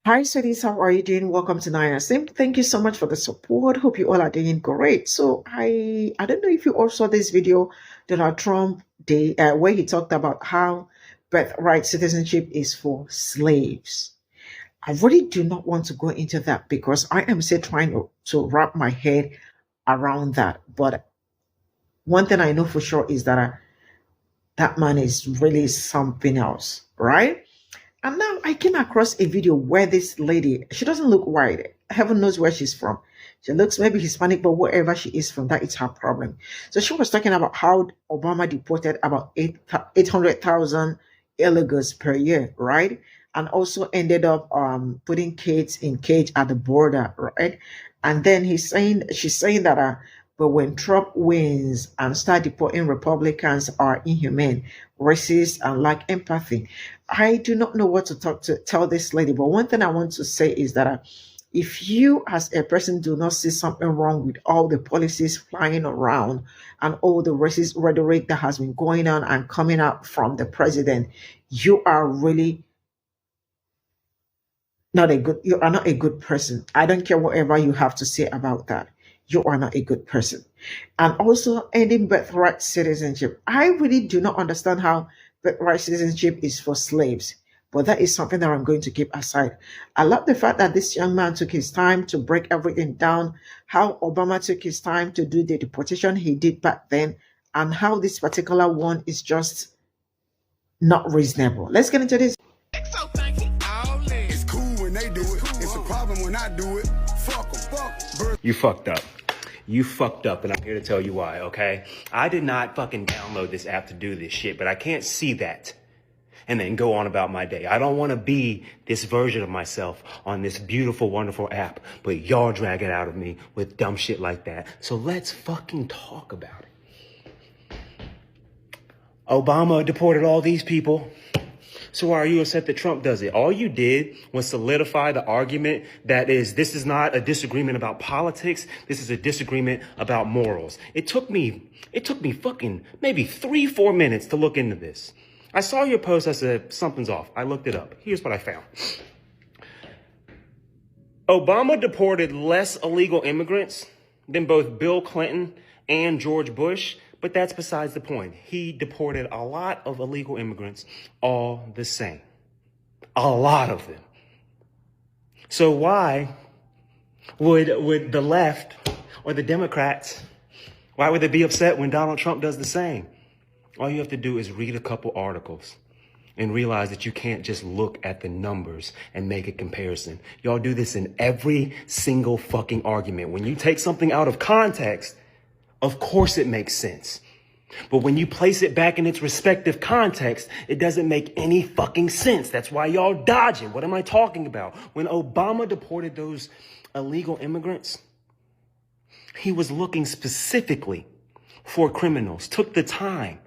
Hi, sweeties. How are you doing? Welcome to Naya Sim. Thank you so much for the support. Hope you all are doing great. So I don't know if you all saw this video, Donald Trump Day, where he talked about how birthright citizenship is for slaves. I really do not want to go into that because I am still trying to wrap my head around that. But one thing I know for sure is that that man is really something else, right? And now I came across a video where this lady, she doesn't look white. Heaven knows where she's from. She looks maybe Hispanic, but wherever she is from, that is her problem. So she was talking about how Obama deported about 800,000 illegals per year, right? And also ended up putting kids in cage at the border, right? And then she's saying that but when Trump wins and start deporting Republicans are inhumane, racist, and lack empathy. I do not know what to tell this lady, but one thing I want to say is that if you as a person do not see something wrong with all the policies flying around and all the racist rhetoric that has been going on and coming out from the president, you are really you are not a good person. I don't care whatever you have to say about that. You are not a good person. And also ending birthright citizenship. I really do not understand how birthright citizenship is for slaves. But that is something that I'm going to keep aside. I love the fact that this young man took his time to break everything down, how Obama took his time to do the deportation he did back then, and how this particular one is just not reasonable. Let's get into this. It's cool when they do it. It's a problem when I do it. Fuck em. You fucked up. You fucked up, and I'm here to tell you why, okay? I did not fucking download this app to do this shit, but I can't see that and then go on about my day. I don't want to be this version of myself on this beautiful, wonderful app, but y'all drag it out of me with dumb shit like that. So let's fucking talk about it. Obama deported all these people. So why are you upset that Trump does it? All you did was solidify the argument that this is not a disagreement about politics. This is a disagreement about morals. It took me fucking maybe 3-4 minutes to look into this. I saw your post. I said, something's off. I looked it up. Here's what I found. Obama deported less illegal immigrants than both Bill Clinton and George Bush. But that's besides the point. He deported a lot of illegal immigrants all the same. A lot of them. So why would the left or the Democrats, why would they be upset when Donald Trump does the same? All you have to do is read a couple articles and realize that you can't just look at the numbers and make a comparison. Y'all do this in every single fucking argument. When you take something out of context, of course it makes sense. But when you place it back in its respective context, it doesn't make any fucking sense. That's why y'all dodge it. What am I talking about? When Obama deported those illegal immigrants, he was looking specifically for criminals, took the time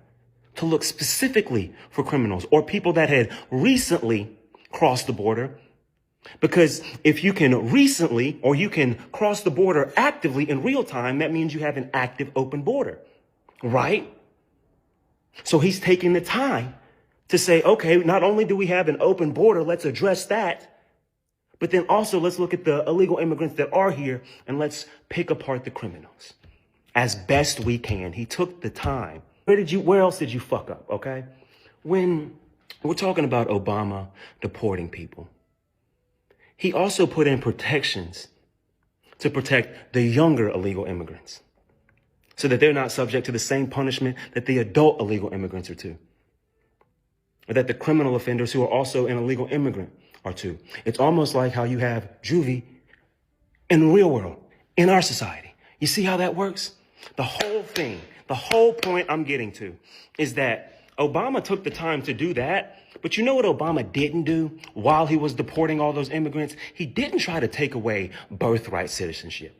to look specifically for criminals or people that had recently crossed the border. Because if you can recently or you can cross the border actively in real time, that means you have an active open border, right? So he's taking the time to say, okay, not only do we have an open border, let's address that, but then also let's look at the illegal immigrants that are here and let's pick apart the criminals as best we can. He took the time. Where else did you fuck up? Okay. When we're talking about Obama deporting people, he also put in protections to protect the younger illegal immigrants so that they're not subject to the same punishment that the adult illegal immigrants are to, or that the criminal offenders who are also an illegal immigrant are to. It's almost like how you have juvie in the real world, in our society. You see how that works? The whole thing, the whole point I'm getting to is that Obama took the time to do that. But you know what Obama didn't do while he was deporting all those immigrants? He didn't try to take away birthright citizenship.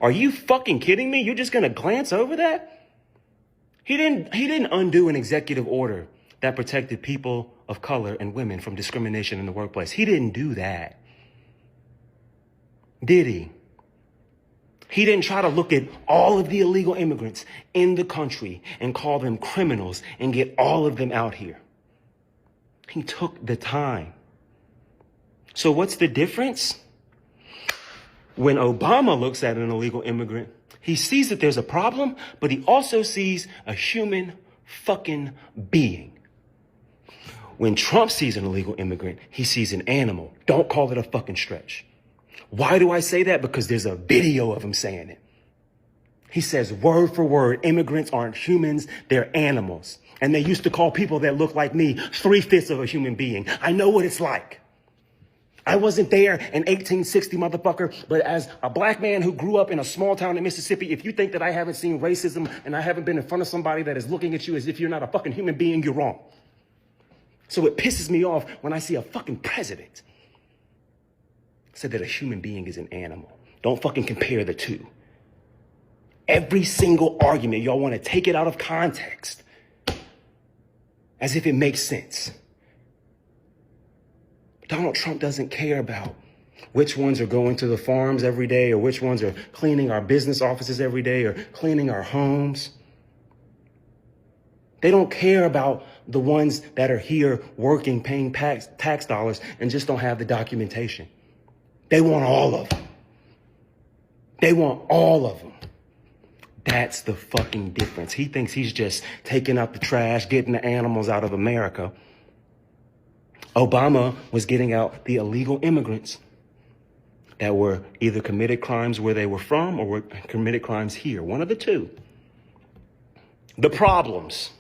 Are you fucking kidding me? You're just going to glance over that? He didn't undo an executive order that protected people of color and women from discrimination in the workplace. He didn't do that. Did he? He didn't try to look at all of the illegal immigrants in the country and call them criminals and get all of them out here. He took the time So what's the difference? When Obama looks at an illegal immigrant, he sees that there's a problem, but he also sees a human fucking being. When Trump sees an illegal immigrant, he sees an animal. Don't call it a fucking stretch. Why do I say that? Because there's a video of him saying it. He says word for word, immigrants aren't humans, they're animals. And they used to call people that look like me 3/5 of a human being. I know what it's like. I wasn't there in 1860, motherfucker, but as a black man who grew up in a small town in Mississippi, if you think that I haven't seen racism and I haven't been in front of somebody that is looking at you as if you're not a fucking human being, you're wrong. So it pisses me off when I see a fucking president say that a human being is an animal. Don't fucking compare the two. Every single argument, y'all want to take it out of context as if it makes sense. Donald Trump doesn't care about which ones are going to the farms every day or which ones are cleaning our business offices every day or cleaning our homes. They don't care about the ones that are here working, paying tax dollars and just don't have the documentation. They want all of them. They want all of them. That's the fucking difference. He thinks he's just taking out the trash, getting the animals out of America. Obama was getting out the illegal immigrants that were either committed crimes where they were from or were committed crimes here. One of the two. The problems.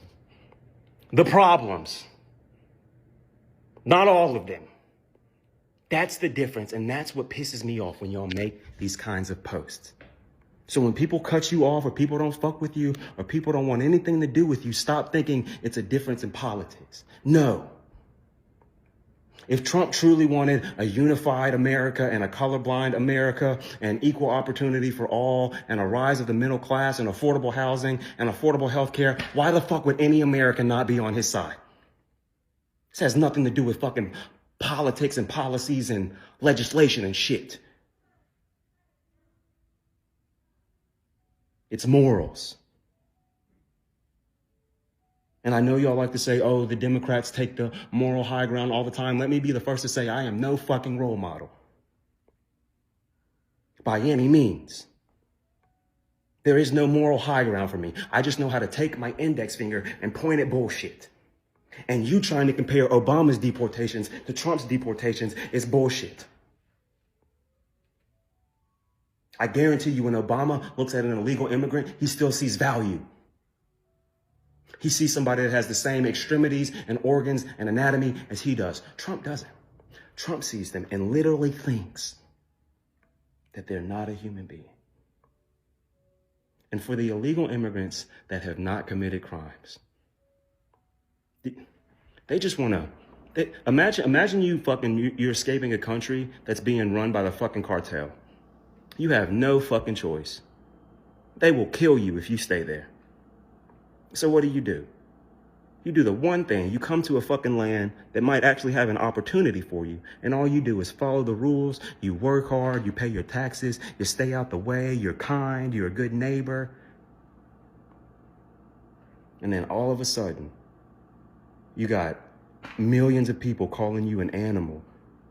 Not all of them. That's the difference, and that's what pisses me off when y'all make these kinds of posts. So when people cut you off or people don't fuck with you or people don't want anything to do with you, stop thinking it's a difference in politics. No. If Trump truly wanted a unified America and a colorblind America and equal opportunity for all and a rise of the middle class and affordable housing and affordable health care, why the fuck would any American not be on his side? This has nothing to do with fucking politics and policies and legislation and shit. It's morals. And I know y'all like to say, oh, the Democrats take the moral high ground all the time. Let me be the first to say I am no fucking role model. By any means. There is no moral high ground for me. I just know how to take my index finger and point at bullshit. And you trying to compare Obama's deportations to Trump's deportations is bullshit. I guarantee you when Obama looks at an illegal immigrant, he still sees value. He sees somebody that has the same extremities and organs and anatomy as he does. Trump doesn't. Trump sees them and literally thinks that they're not a human being. And for the illegal immigrants that have not committed crimes, they just want to, imagine you're escaping a country that's being run by the fucking cartel. You have no fucking choice. They will kill you if you stay there. So what do? You do the one thing. You come to a fucking land that might actually have an opportunity for you. And all you do is follow the rules. You work hard. You pay your taxes. You stay out the way. You're kind. You're a good neighbor. And then all of a sudden, you got millions of people calling you an animal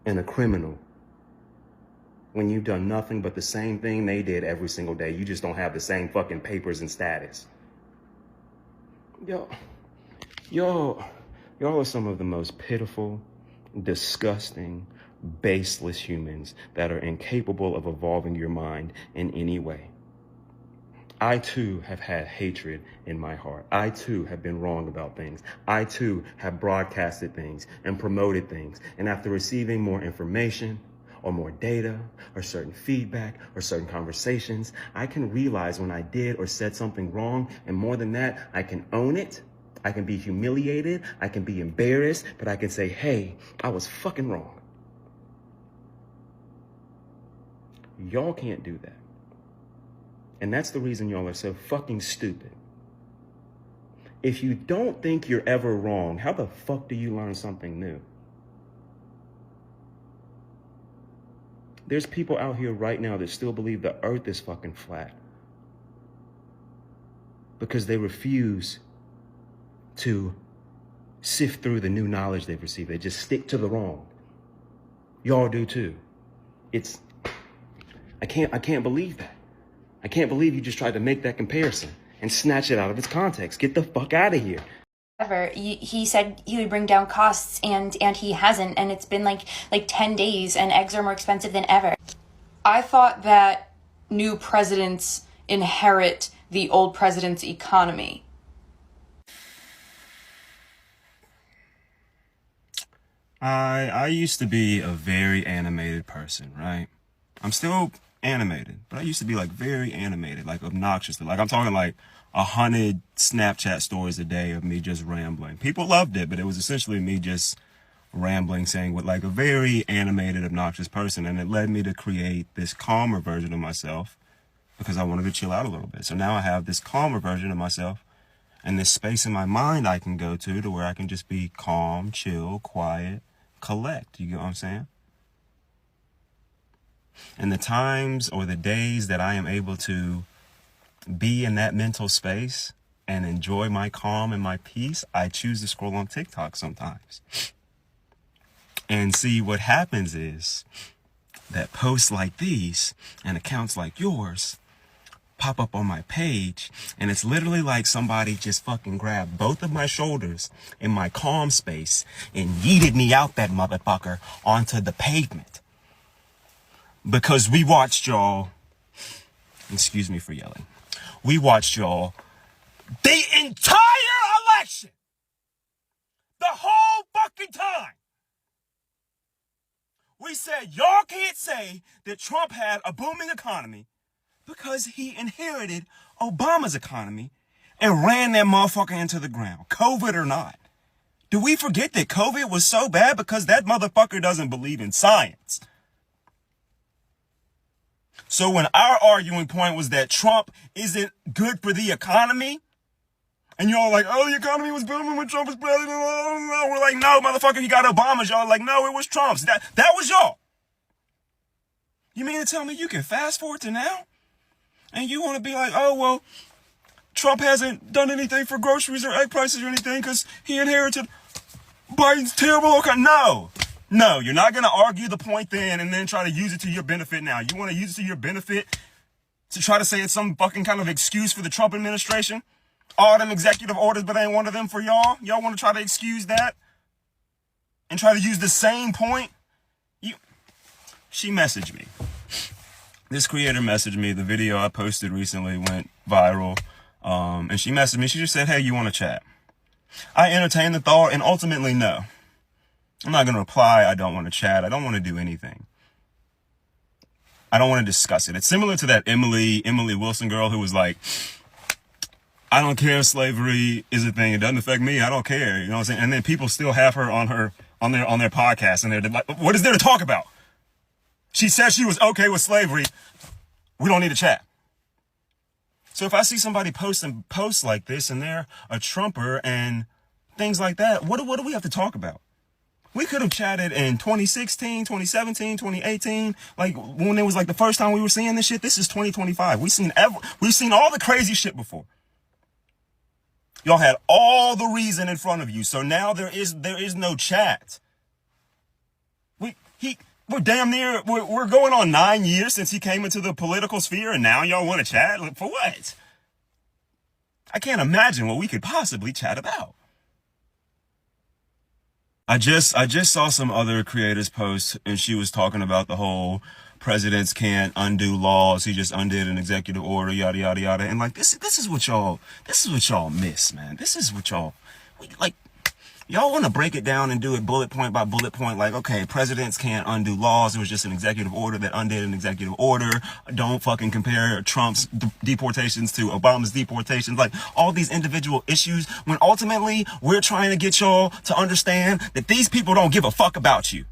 and a criminal when you've done nothing but the same thing they did every single day. You just don't have the same fucking papers and status. Y'all are some of the most pitiful, disgusting, baseless humans that are incapable of evolving your mind in any way. I too have had hatred in my heart. I too have been wrong about things. I too have broadcasted things and promoted things. And after receiving more information or more data or certain feedback or certain conversations, I can realize when I did or said something wrong. And more than that, I can own it. I can be humiliated. I can be embarrassed, but I can say, hey, I was fucking wrong. Y'all can't do that. And that's the reason y'all are so fucking stupid. If you don't think you're ever wrong, how the fuck do you learn something new? There's people out here right now that still believe the earth is fucking flat because they refuse to sift through the new knowledge they've received. They just stick to the wrong. Y'all do too. I can't believe that. I can't believe you just tried to make that comparison and snatch it out of its context. Get the fuck out of here. He said he would bring down costs, and he hasn't, and it's been like 10 days, and eggs are more expensive than ever. I thought that new presidents inherit the old president's economy. I used to be a very animated person, right? I'm still animated, but I used to be like very animated, like obnoxiously. Like I'm talking like 100 Snapchat stories a day of me just rambling. People loved it, but it was essentially me just rambling, saying what like a very animated, obnoxious person. And it led me to create this calmer version of myself because I wanted to chill out a little bit. So now I have this calmer version of myself and this space in my mind I can go to where I can just be calm, chill, quiet, collect. You get what I'm saying? And the times or the days that I am able to be in that mental space and enjoy my calm and my peace, I choose to scroll on TikTok sometimes. And see, what happens is that posts like these and accounts like yours pop up on my page, and it's literally like somebody just fucking grabbed both of my shoulders in my calm space and yeeted me out that motherfucker onto the pavement. Because we watched y'all, excuse me for yelling, we watched y'all the entire election, the whole fucking time. We said, y'all can't say that Trump had a booming economy because he inherited Obama's economy and ran that motherfucker into the ground, COVID or not. Do we forget that COVID was so bad because that motherfucker doesn't believe in science? So when our arguing point was that Trump isn't good for the economy, and y'all like, oh, the economy was booming when Trump was president. Oh, no. We're like, no, motherfucker, he got Obama's. Y'all like, no, it was Trump's. That was y'all. You mean to tell me you can fast forward to now? And you want to be like, oh, well, Trump hasn't done anything for groceries or egg prices or anything because he inherited Biden's terrible economy. No, you're not going to argue the point then and then try to use it to your benefit now. You want to use it to your benefit to try to say it's some fucking kind of excuse for the Trump administration? All them executive orders, but ain't one of them for y'all? Y'all want to try to excuse that? And try to use the same point? She messaged me. This creator messaged me. The video I posted recently went viral. And she messaged me. She just said, hey, you want to chat? I entertained the thought, and ultimately, no. I'm not going to reply. I don't want to chat. I don't want to do anything. I don't want to discuss it. It's similar to that Emily Wilson girl who was like, I don't care if slavery is a thing. It doesn't affect me. I don't care. You know what I'm saying? And then people still have her on their podcast, and they're like, what is there to talk about? She said she was okay with slavery. We don't need to chat. So if I see somebody posting posts like this and they're a Trumper and things like that, what do we have to talk about? We could have chatted in 2016, 2017, 2018, like when it was like the first time we were seeing this shit. This is 2025. We've seen all the crazy shit before. Y'all had all the reason in front of you. So now there is no chat. We're damn near, we're going on 9 years since he came into the political sphere, and now y'all want to chat? For what? I can't imagine what we could possibly chat about. I just saw some other creators post, and she was talking about the whole presidents can't undo laws. He just undid an executive order, yada, yada, yada. And like, this is what y'all miss, man. This is what y'all want to break it down and do it bullet point by bullet point. Like, okay, presidents can't undo laws. It was just an executive order that undid an executive order. Don't fucking compare Trump's deportations to Obama's deportations. Like all these individual issues, when ultimately we're trying to get y'all to understand that these people don't give a fuck about you.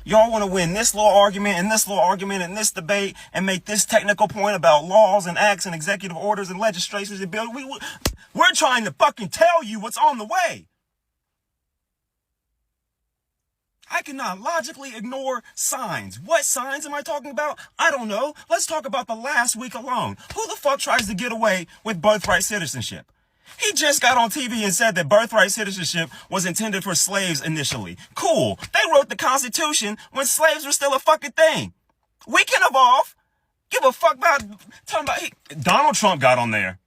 Y'all want to win this little argument and this little argument and this debate and make this technical point about laws and acts and executive orders and legislations and bills. We're trying to fucking tell you what's on the way. I cannot logically ignore signs. What signs am I talking about? I don't know. Let's talk about the last week alone. Who the fuck tries to get away with birthright citizenship? He just got on TV and said that birthright citizenship was intended for slaves initially. Cool. They wrote the Constitution when slaves were still a fucking thing. We can evolve. Give a fuck about talking about. Donald Trump got on there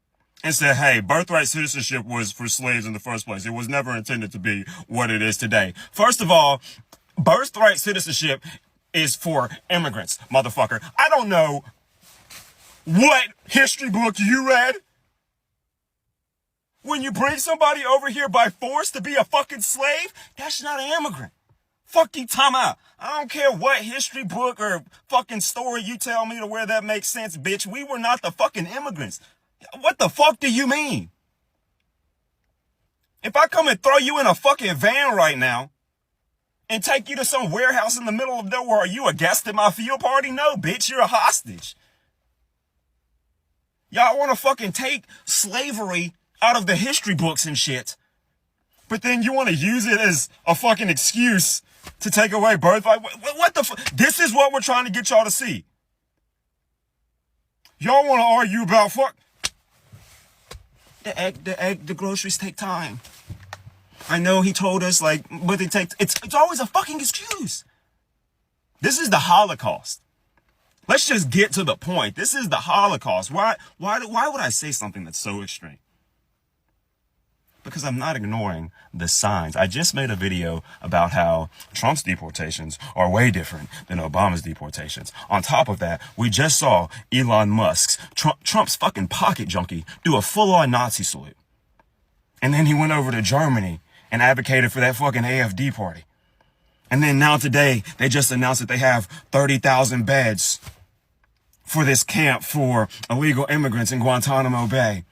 and said, hey, birthright citizenship was for slaves in the first place. It was never intended to be what it is today. First of all, birthright citizenship is for immigrants, motherfucker. I don't know what history book you read. When you bring somebody over here by force to be a fucking slave, that's not an immigrant. Fuck you, time out. I don't care what history book or fucking story you tell me to where that makes sense, bitch. We were not the fucking immigrants. What the fuck do you mean? If I come and throw you in a fucking van right now and take you to some warehouse in the middle of nowhere, are you a guest at my field party? No, bitch, you're a hostage. Y'all want to fucking take slavery out of the history books and shit, but then you want to use it as a fucking excuse to take away birthright. What the fuck? This is what we're trying to get y'all to see. Y'all want to argue about fuck the groceries take time. I know he told us like, but it's always a fucking excuse. This is the Holocaust. Let's just get to the point. This is the Holocaust. Why would I say something that's so extreme? Because I'm not ignoring the signs. I just made a video about how Trump's deportations are way different than Obama's deportations. On top of that, we just saw Elon Musk's, Trump's fucking pocket junkie, do a full-on Nazi salute. And then he went over to Germany and advocated for that fucking AFD party. And then now today, they just announced that they have 30,000 beds for this camp for illegal immigrants in Guantanamo Bay.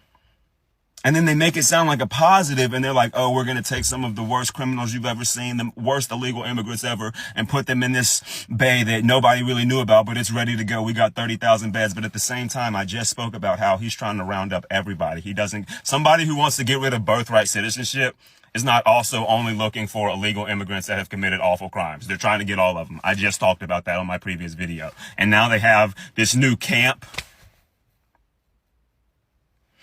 And then they make it sound like a positive, and they're like, oh, we're going to take some of the worst criminals you've ever seen, the worst illegal immigrants ever, and put them in this bay that nobody really knew about, but it's ready to go. We got 30,000 beds. But at the same time, I just spoke about how he's trying to round up everybody. Somebody who wants to get rid of birthright citizenship is not also only looking for illegal immigrants that have committed awful crimes. They're trying to get all of them. I just talked about that on my previous video. And now they have this new camp.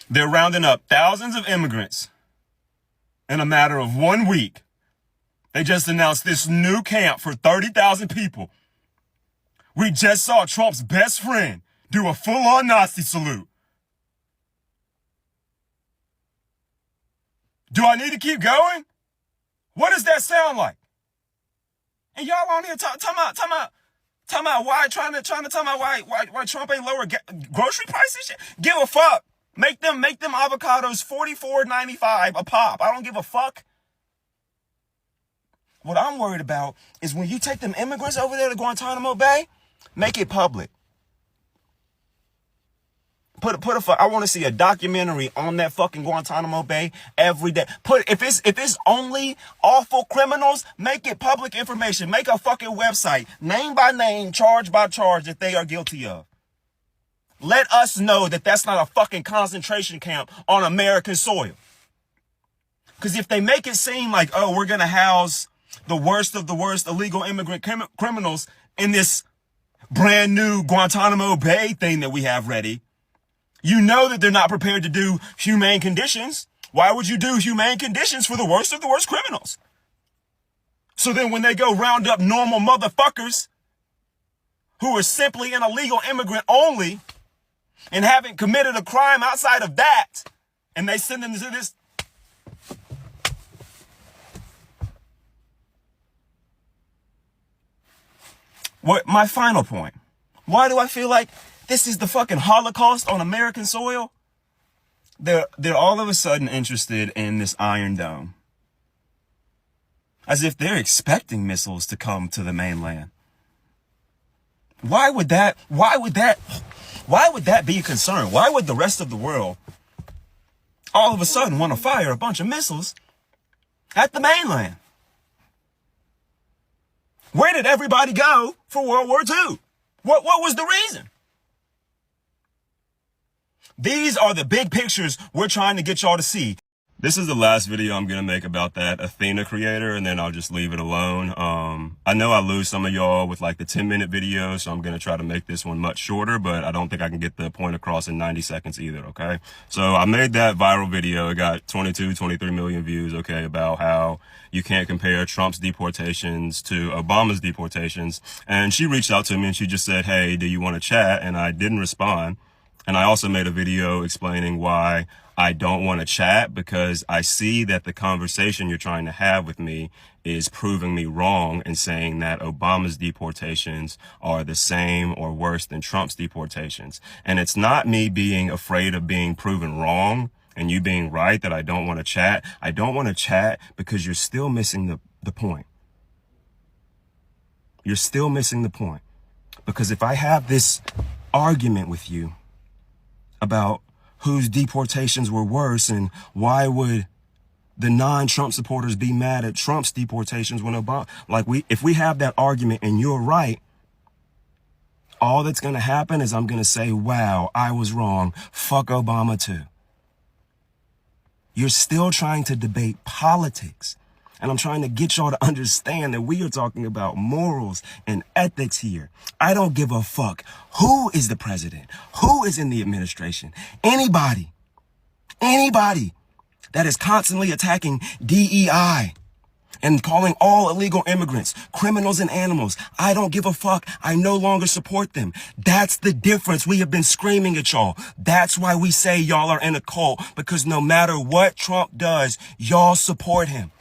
They're rounding up thousands of immigrants in a matter of 1 week. They just announced this new camp for 30,000 people. We just saw Trump's best friend do a full-on Nazi salute. Do I need to keep going? What does that sound like? And y'all on here talking about why trying to talk about why Trump ain't lower grocery prices? Give a fuck. Make them avocados $44.95 a pop. I don't give a fuck. What I'm worried about is when you take them immigrants over there to Guantanamo Bay, make it public. I want to see a documentary on that fucking Guantanamo Bay every day. If it's only awful criminals, make it public information. Make a fucking website, name by name, charge by charge that they are guilty of. Let us know that that's not a fucking concentration camp on American soil. Because if they make it seem like, oh, we're going to house the worst of the worst illegal immigrant criminals in this brand new Guantanamo Bay thing that we have ready, you know that they're not prepared to do humane conditions. Why would you do humane conditions for the worst of the worst criminals? So then when they go round up normal motherfuckers who are simply an illegal immigrant only and haven't committed a crime outside of that, and they send them to this. What my final point? Why do I feel like this is the fucking Holocaust on American soil? They're all of a sudden interested in this Iron Dome. As if they're expecting missiles to come to the mainland. Why would that be a concern? Why would the rest of the world all of a sudden want to fire a bunch of missiles at the mainland? Where did everybody go for World War II? What was the reason? These are the big pictures we're trying to get y'all to see. This is the last video I'm going to make about that Athena creator, and then I'll just leave it alone. I know I lose some of y'all with like the 10-minute videos, so I'm going to try to make this one much shorter, but I don't think I can get the point across in 90 seconds either, okay? So I made that viral video. It got 23 million views, okay, about how you can't compare Trump's deportations to Obama's deportations. And she reached out to me and she just said, hey, do you want to chat? And I didn't respond. And I also made a video explaining why I don't want to chat, because I see that the conversation you're trying to have with me is proving me wrong and saying that Obama's deportations are the same or worse than Trump's deportations. And it's not me being afraid of being proven wrong and you being right that I don't want to chat. I don't want to chat because you're still missing the point. You're still missing the point. Because if I have this argument with you about whose deportations were worse and why would the non-Trump supporters be mad at Trump's deportations when Obama, if we have that argument and you're right, all that's going to happen is I'm going to say, wow, I was wrong. Fuck Obama too. You're still trying to debate politics. And I'm trying to get y'all to understand that we are talking about morals and ethics here. I don't give a fuck who is the president, who is in the administration. Anybody that is constantly attacking DEI and calling all illegal immigrants criminals and animals. I don't give a fuck. I no longer support them. That's the difference. We have been screaming at y'all. That's why we say y'all are in a cult, because no matter what Trump does, y'all support him.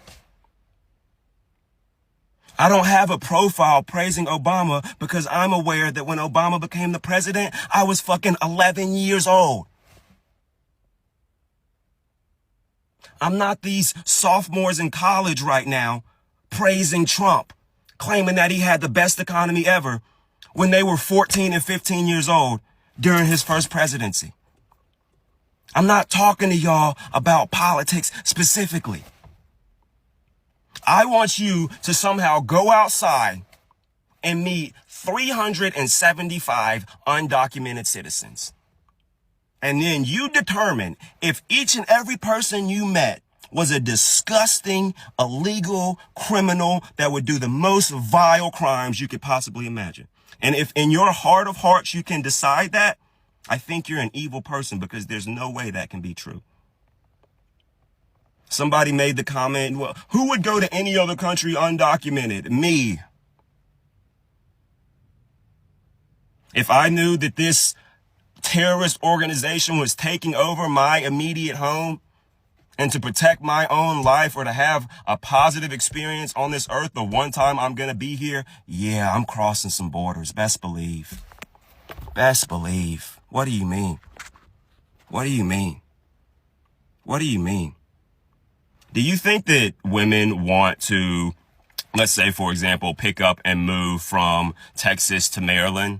I don't have a profile praising Obama because I'm aware that when Obama became the president, I was fucking 11 years old. I'm not these sophomores in college right now praising Trump, claiming that he had the best economy ever when they were 14 and 15 years old during his first presidency. I'm not talking to y'all about politics specifically. I want you to somehow go outside and meet 375 undocumented citizens. And then you determine if each and every person you met was a disgusting, illegal criminal that would do the most vile crimes you could possibly imagine. And if in your heart of hearts you can decide that, I think you're an evil person, because there's no way that can be true. Somebody made the comment, well, who would go to any other country undocumented? Me. If I knew that this terrorist organization was taking over my immediate home, and to protect my own life or to have a positive experience on this earth the one time I'm going to be here, yeah, I'm crossing some borders. Best believe. Best believe. What do you mean? What do you mean? What do you mean? Do you think that women want to, let's say, for example, pick up and move from Texas to Maryland?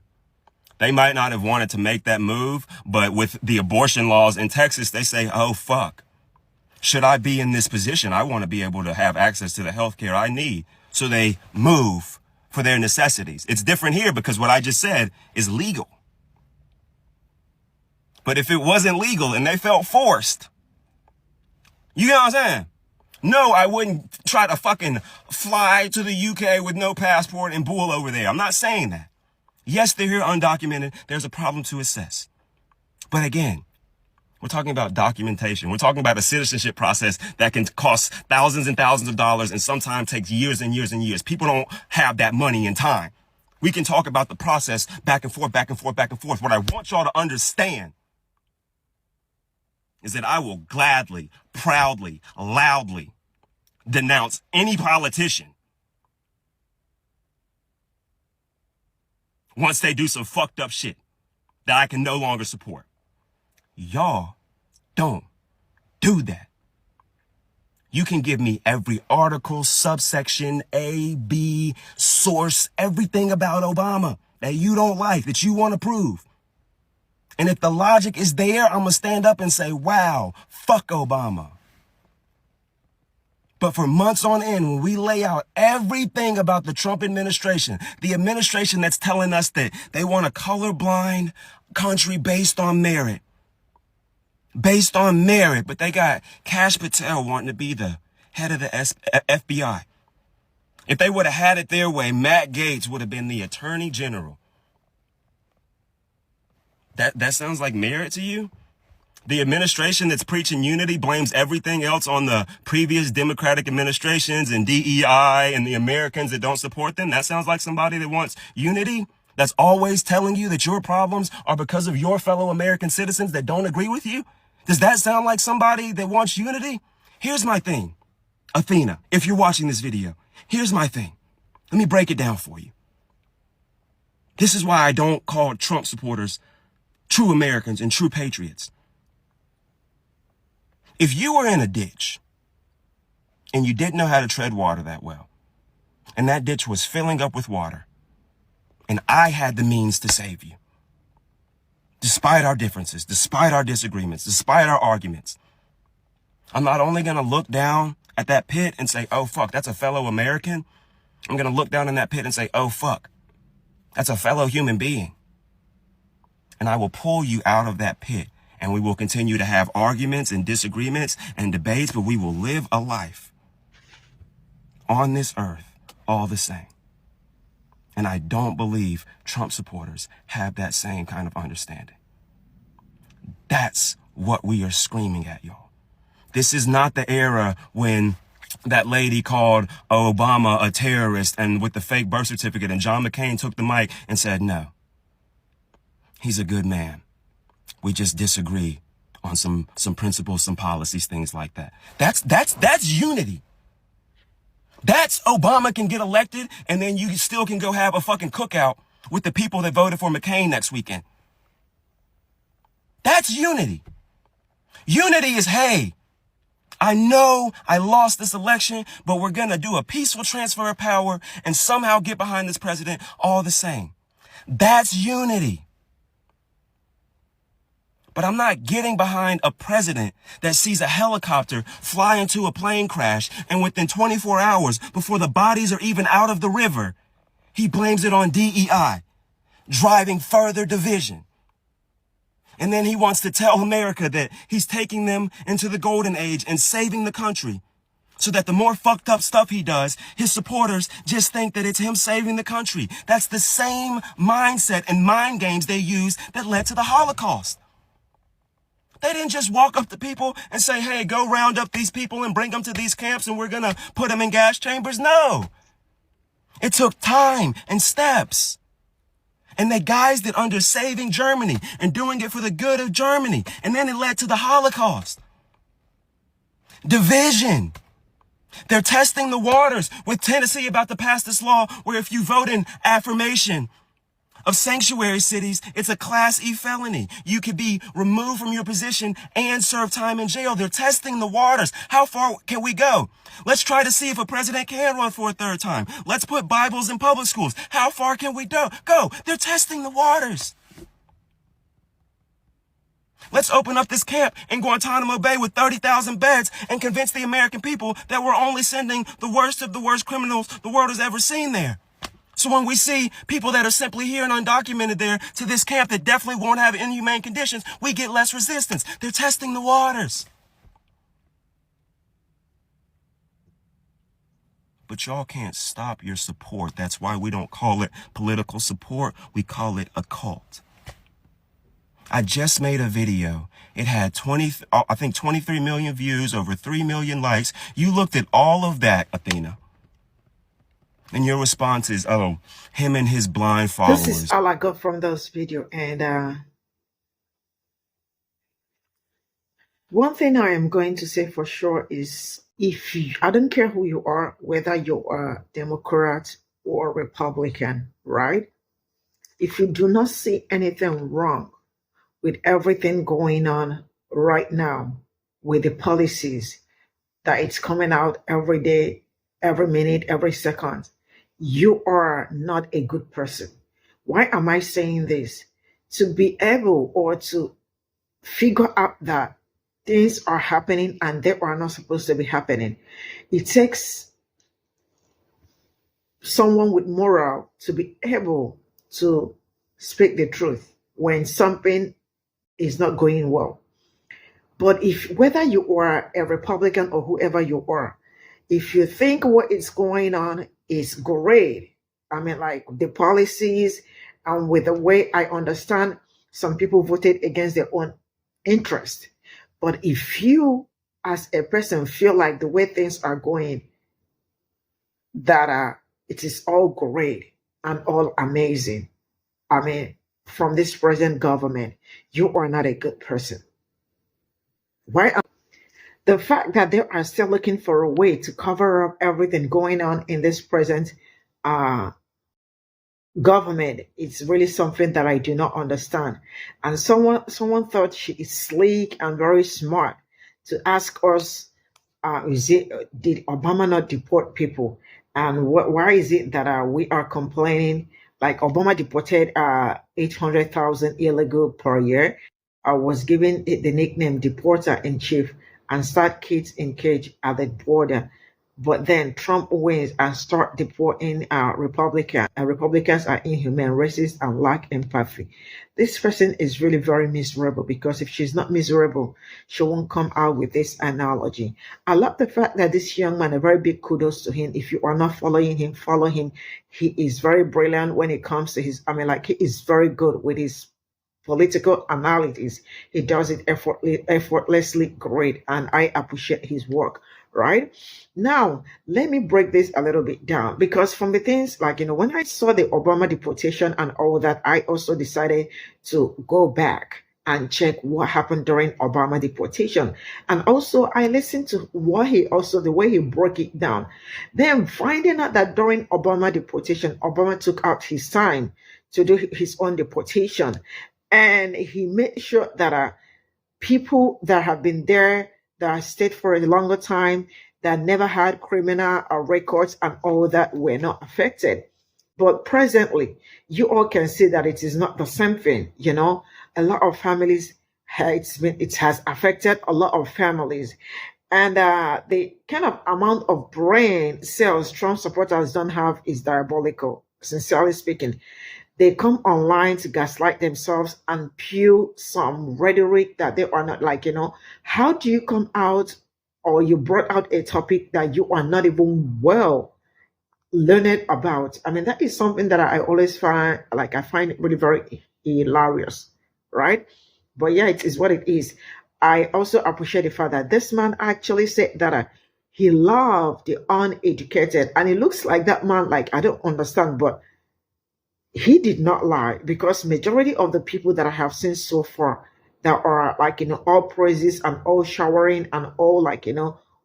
They might not have wanted to make that move, but with the abortion laws in Texas, they say, oh, fuck. Should I be in this position? I want to be able to have access to the health care I need. So they move for their necessities. It's different here because what I just said is legal. But if it wasn't legal and they felt forced, you know what I'm saying? No, I wouldn't try to fucking fly to the UK with no passport and bull over there. I'm not saying that. Yes, they're here undocumented. There's a problem to assess. But again, we're talking about documentation. We're talking about a citizenship process that can cost thousands and thousands of dollars and sometimes takes years and years and years. People don't have that money and time. We can talk about the process back and forth, back and forth, back and forth. What I want y'all to understand is that I will gladly, proudly, loudly denounce any politician once they do some fucked up shit that I can no longer support. Y'all don't do that. You can give me every article, subsection, A, B, source, everything about Obama that you don't like, that you want to prove. And if the logic is there, I'm going to stand up and say, wow, fuck Obama. But for months on end, when we lay out everything about the Trump administration, the administration that's telling us that they want a colorblind country based on merit, based on merit, but they got Kash Patel wanting to be the head of the FBI. If they would have had it their way, Matt Gaetz would have been the attorney general. That sounds like merit to you? The administration that's preaching unity blames everything else on the previous Democratic administrations and DEI and the Americans that don't support them. That sounds like somebody that wants unity, that's always telling you that your problems are because of your fellow American citizens that don't agree with you. Does that sound like somebody that wants unity? Here's my thing, Athena, if you're watching this video, here's my thing. Let me break it down for you. This is why I don't call Trump supporters true Americans and true patriots. If you were in a ditch and you didn't know how to tread water that well, and that ditch was filling up with water, and I had the means to save you, despite our differences, despite our disagreements, despite our arguments, I'm not only going to look down at that pit and say, oh, fuck, that's a fellow American. I'm going to look down in that pit and say, oh, fuck, that's a fellow human being. And I will pull you out of that pit. And we will continue to have arguments and disagreements and debates, but we will live a life on this earth all the same. And I don't believe Trump supporters have that same kind of understanding. That's what we are screaming at, y'all. This is not the era when that lady called Obama a terrorist and with the fake birth certificate, and John McCain took the mic and said, no, he's a good man. We just disagree on some principles, some policies, things like that. That's unity. That's Obama can get elected and then you still can go have a fucking cookout with the people that voted for McCain next weekend. That's unity. Unity is, hey, I know I lost this election, but we're going to do a peaceful transfer of power and somehow get behind this president all the same. That's unity. But I'm not getting behind a president that sees a helicopter fly into a plane crash, and within 24 hours, before the bodies are even out of the river, he blames it on DEI, driving further division. And then he wants to tell America that he's taking them into the golden age and saving the country, so that the more fucked up stuff he does, his supporters just think that it's him saving the country. That's the same mindset and mind games they used that led to the Holocaust. They didn't just walk up to people and say, hey, go round up these people and bring them to these camps and we're going to put them in gas chambers. No. It took time and steps. And they guised it under saving Germany and doing it for the good of Germany. And then it led to the Holocaust. Division. They're testing the waters with Tennessee about to pass this law where if you vote in affirmation of sanctuary cities, it's a Class E felony. You could be removed from your position and serve time in jail. They're testing the waters. How far can we go? Let's try to see if a president can run for a third time. Let's put Bibles in public schools. How far can we go? They're testing the waters. Let's open up this camp in Guantanamo Bay with 30,000 beds and convince the American people that we're only sending the worst of the worst criminals the world has ever seen there. So when we see people that are simply here and undocumented there to this camp that definitely won't have inhumane conditions, we get less resistance. They're testing the waters. But y'all can't stop your support. That's why we don't call it political support. We call it a cult. I just made a video. It had 23 million views, over 3 million likes. You looked at all of that, Athena. And your response is, oh, him and his blind followers. This is all I got from those video. And one thing I am going to say for sure is, I don't care who you are, whether you are Democrat or Republican, right? If you do not see anything wrong with everything going on right now, with the policies that it's coming out every day, every minute, every second, you are not a good person. Why am I saying this? To be able or to figure out that things are happening and they are not supposed to be happening, it takes someone with moral to be able to speak the truth when something is not going well. But if whether you are a Republican or whoever you are, if you think what is going on is great, I mean, like the policies and with the way I understand, some people voted against their own interest. But if you, as a person, feel like the way things are going, that it is all great and all amazing, I mean, from this present government, you are not a good person. Why? The fact that they are still looking for a way to cover up everything going on in this present uh, government is really something that I do not understand. And someone thought she is sleek and very smart to ask us, did Obama not deport people? And why is it that we are complaining? Like Obama deported 800,000 illegal per year. Was given it the nickname deporter in chief and start kids in cage at the border. But then Trump wins and start deporting Republicans. Republicans are inhuman, racist, and lack empathy. This person is really very miserable because if she's not miserable, she won't come out with this analogy. I love the fact that this young man, a very big kudos to him. If you are not following him, follow him. He is very brilliant when it comes to his, I mean, like he is very good with his political analysis. He does it effortlessly great, and I appreciate his work. Right now, let me break this a little bit down because from the things like, when I saw the Obama deportation and all that, I also decided to go back and check what happened during Obama deportation. And also I listened to what the way he broke it down. Then finding out that during Obama deportation, Obama took out his time to do his own deportation. And he made sure that people that have been there, that stayed for a longer time, that never had criminal records and all that were not affected. But presently, you all can see that it is not the same thing. A lot of families, it has affected a lot of families. And the kind of amount of brain cells Trump supporters don't have is diabolical, sincerely speaking. They come online to gaslight themselves and pew some rhetoric that they are not like, how do you come out or you brought out a topic that you are not even well learned about? I mean, that is something that I always find, like, I find it really very hilarious, right? But yeah, it is what it is. I also appreciate the fact that this man actually said that he loved the uneducated. And it looks like that man, like, I don't understand, but he did not lie because majority of the people that I have seen so far that are like, all praises and all showering and all like,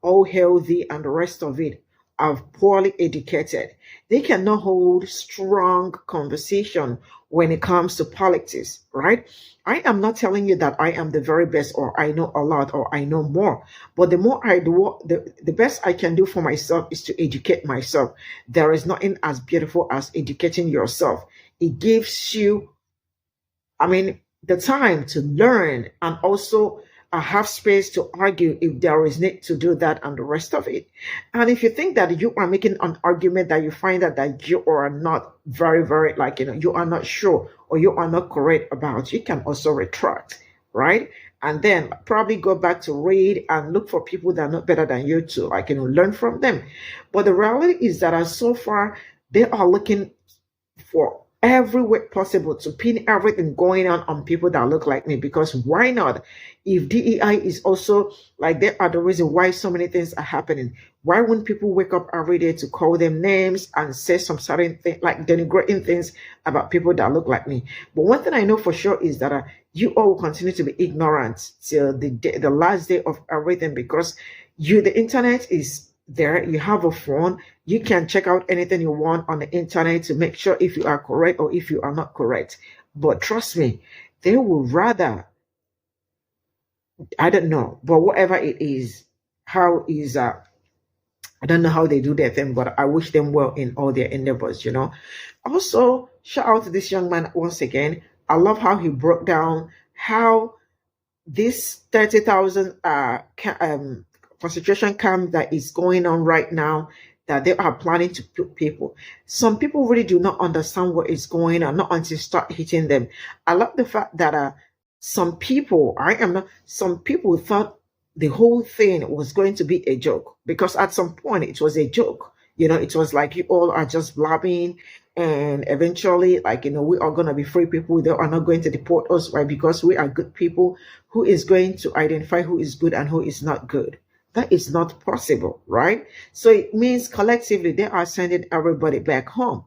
all healthy and the rest of it are poorly educated. They cannot hold strong conversation when it comes to politics, right? I am not telling you that I am the very best or I know a lot or I know more. But the more I do, the best I can do for myself is to educate myself. There is nothing as beautiful as educating yourself. It gives you, I mean, the time to learn and also have space to argue if there is need to do that and the rest of it. And if you think that you are making an argument that you find that you are not very, very, like, you are not sure or you are not correct about, you can also retract, right? And then probably go back to read and look for people that are not better than you to, like, learn from them. But the reality is that so far, they are looking for every way possible to pin everything going on people that look like me, because why not? If DEI is also like, they are the reason why so many things are happening, why wouldn't people wake up every day to call them names and say some certain thing, like denigrating things about people that look like me? But one thing I know for sure is that you all will continue to be ignorant till the last day of everything, because the internet is there. You have a phone, you can check out anything you want on the internet to make sure if you are correct or if you are not correct. But trust me, they will rather, I don't know, but whatever it is, I don't know how they do their thing, but I wish them well in all their endeavors. Also, shout out to this young man once again. I love how he broke down how this 30,000 concentration camp that is going on right now, that they are planning to put people. Some people really do not understand what is going on, not until start hitting them. I love the fact that some people, some people thought the whole thing was going to be a joke, because at some point it was a joke. It was like you all are just blabbing, and eventually, like, we are going to be free people. They are not going to deport us, right? Because we are good people. Who is going to identify who is good and who is not good? That is not possible, right? So it means collectively they are sending everybody back home.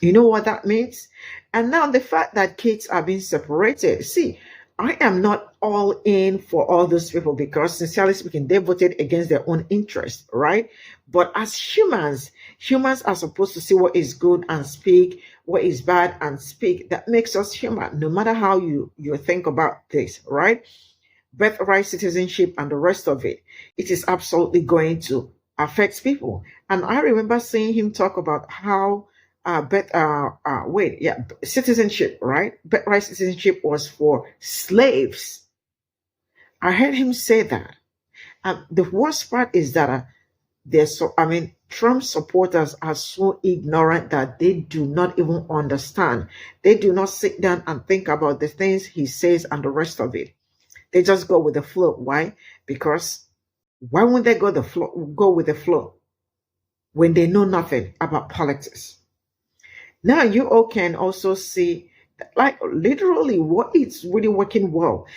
You know what that means? And now the fact that kids are being separated. See, I am not all in for all those people, because sincerely speaking, they voted against their own interest, right? But as humans are supposed to see what is good and speak, what is bad and speak. That makes us human, no matter how you think about this, right? Birthright, citizenship, and the rest of it. It is absolutely going to affect people. And I remember seeing him talk about how citizenship, right? Birthright citizenship was for slaves. I heard him say that. The worst part is that Trump supporters are so ignorant that they do not even understand. They do not sit down and think about the things he says and the rest of it. They just go with the flow. Why? Because why wouldn't they go with the flow when they know nothing about politics? Now you all can also see, like, literally what is really working well.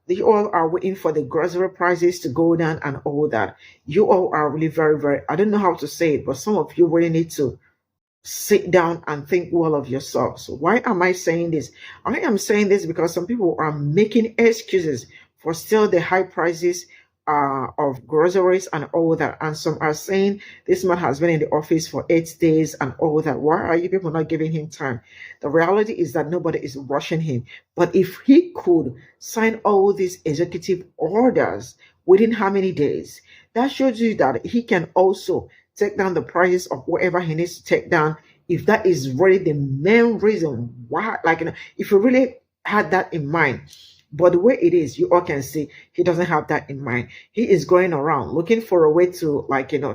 You all are waiting for the grocery prices to go down and all that. You all are really very, very, I don't know how to say it, but some of you really need to sit down and think well of yourself. So why am I saying this? I am saying this because some people are making excuses for still the high prices of groceries and all that. And some are saying this man has been in the office for 8 days and all that. Why are you people not giving him time? The reality is that nobody is rushing him. But if he could sign all these executive orders within how many days, that shows you that he can also take down the prices of whatever he needs to take down, if that is really the main reason why, if you really had that in mind. But the way it is, you all can see he doesn't have that in mind. He is going around looking for a way to,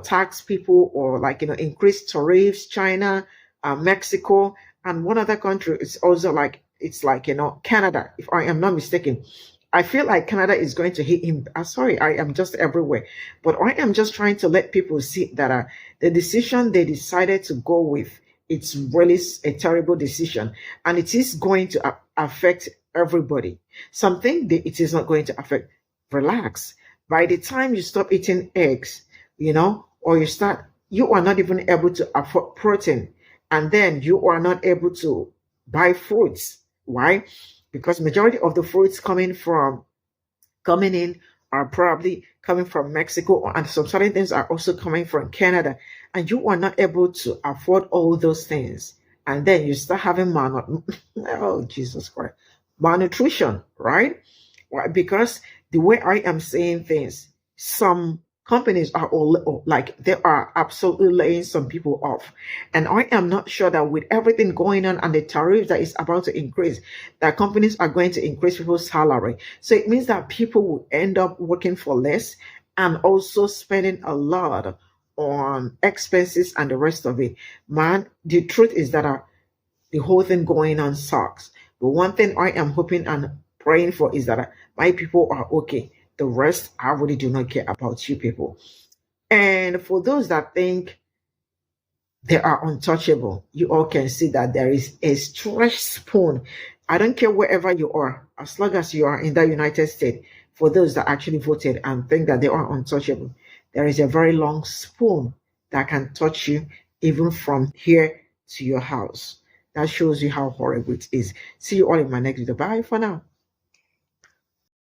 tax people or, increase tariffs. China, Mexico, and one other country is also Canada, if I am not mistaken. I feel like Canada is going to hit him. Sorry, I am just everywhere. But I am just trying to let people see that the decision they decided to go with, it's really a terrible decision. And it is going to affect everybody. Something that it is not going to affect. Relax. By the time you stop eating eggs, or you are not even able to afford protein. And then you are not able to buy fruits. Why? Because majority of the fruits coming in are probably coming from Mexico, and some certain things are also coming from Canada, and you are not able to afford all those things, and then you start having oh Jesus Christ, malnutrition, right? Why? Because the way I am saying things, some companies are they are absolutely laying some people off. And I am not sure that with everything going on and the tariff that is about to increase, that companies are going to increase people's salary. So it means that people will end up working for less and also spending a lot on expenses and the rest of it. Man, the truth is that the whole thing going on sucks. But one thing I am hoping and praying for is that my people are okay. The rest, I really do not care about you people. And for those that think they are untouchable, you all can see that there is a stretched spoon. I don't care wherever you are, as long as you are in the United States. For those that actually voted and think that they are untouchable, there is a very long spoon that can touch you even from here to your house. That shows you how horrible it is. See you all in my next video. Bye for now.